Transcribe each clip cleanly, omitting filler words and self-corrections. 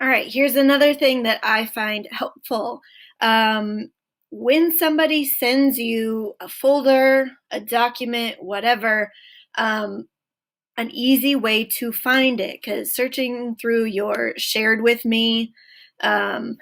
All right, here's another thing that I find helpful. When somebody sends you a folder, a document, whatever, an easy way to find it, because searching through your shared with me um,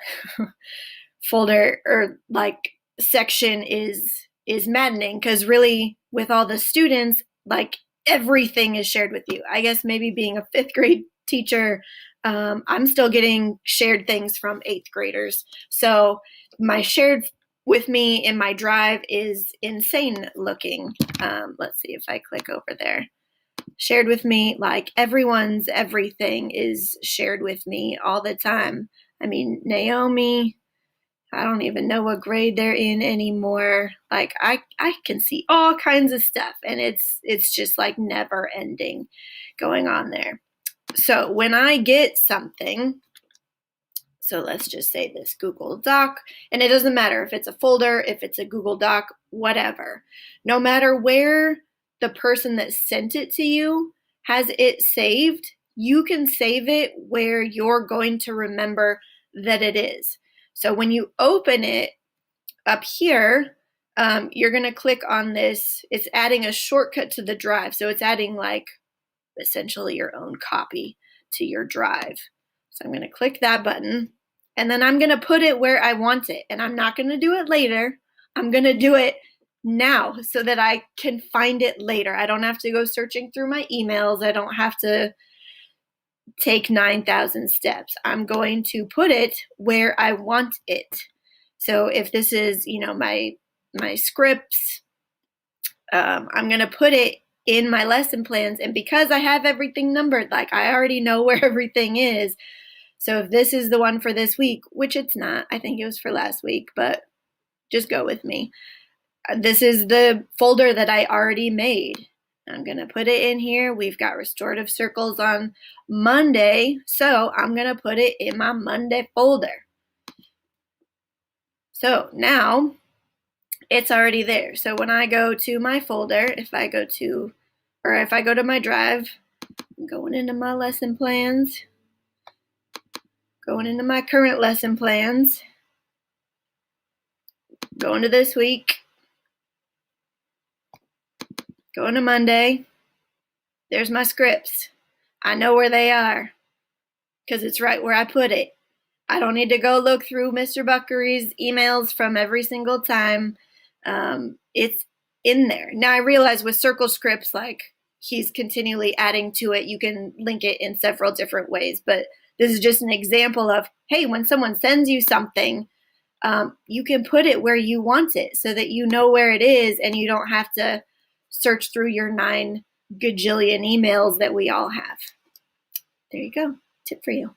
folder or like section is maddening, because really with all the students, like everything is shared with you. I guess maybe being a fifth grade teacher, I'm still getting shared things from eighth graders. So my shared with me in my drive is insane looking. Let's see if I click over there. Shared with me, like everyone's everything is shared with me all the time. I mean, Naomi, I don't even know what grade they're in anymore. Like I can see all kinds of stuff, and it's just like never ending going on there. So when I get something, so let's just say this Google Doc, and it doesn't matter if it's a folder, if it's a Google Doc, whatever. No matter where the person that sent it to you has it saved, you can save it where you're going to remember that it is. So when you open it up here, you're going to click on this. It's adding a shortcut to the drive. So it's adding like essentially your own copy to your drive. So I'm going to click that button, and then I'm going to put it where I want it. And I'm not going to do it later. I'm going to do it now so that I can find it later. I don't have to go searching through my emails. I don't have to take 9,000 steps. I'm going to put it where I want it. So if this is, my scripts, I'm going to put it in my lesson plans. And because I have everything numbered, like I already know where everything is. So if this is the one for this week, which it's not, I think it was for last week, but just go with me. This is the folder that I already made. I'm going to put it in here. We've got restorative circles on Monday, so I'm going to put it in my Monday folder. So now it's already there. So when I go to my folder, if I go to my drive, I'm going into my lesson plans, going into my current lesson plans, going to this week, going to Monday. There's my scripts. I know where they are because it's right where I put it. I don't need to go look through Mr. Buckery's emails from every single time. It's in there. Now I realize with circle scripts, like he's continually adding to it. You can link it in several different ways, but this is just an example of, hey, when someone sends you something, you can put it where you want it so that you know where it is and you don't have to search through your 9 gajillion emails that we all have. There you go. Tip for you.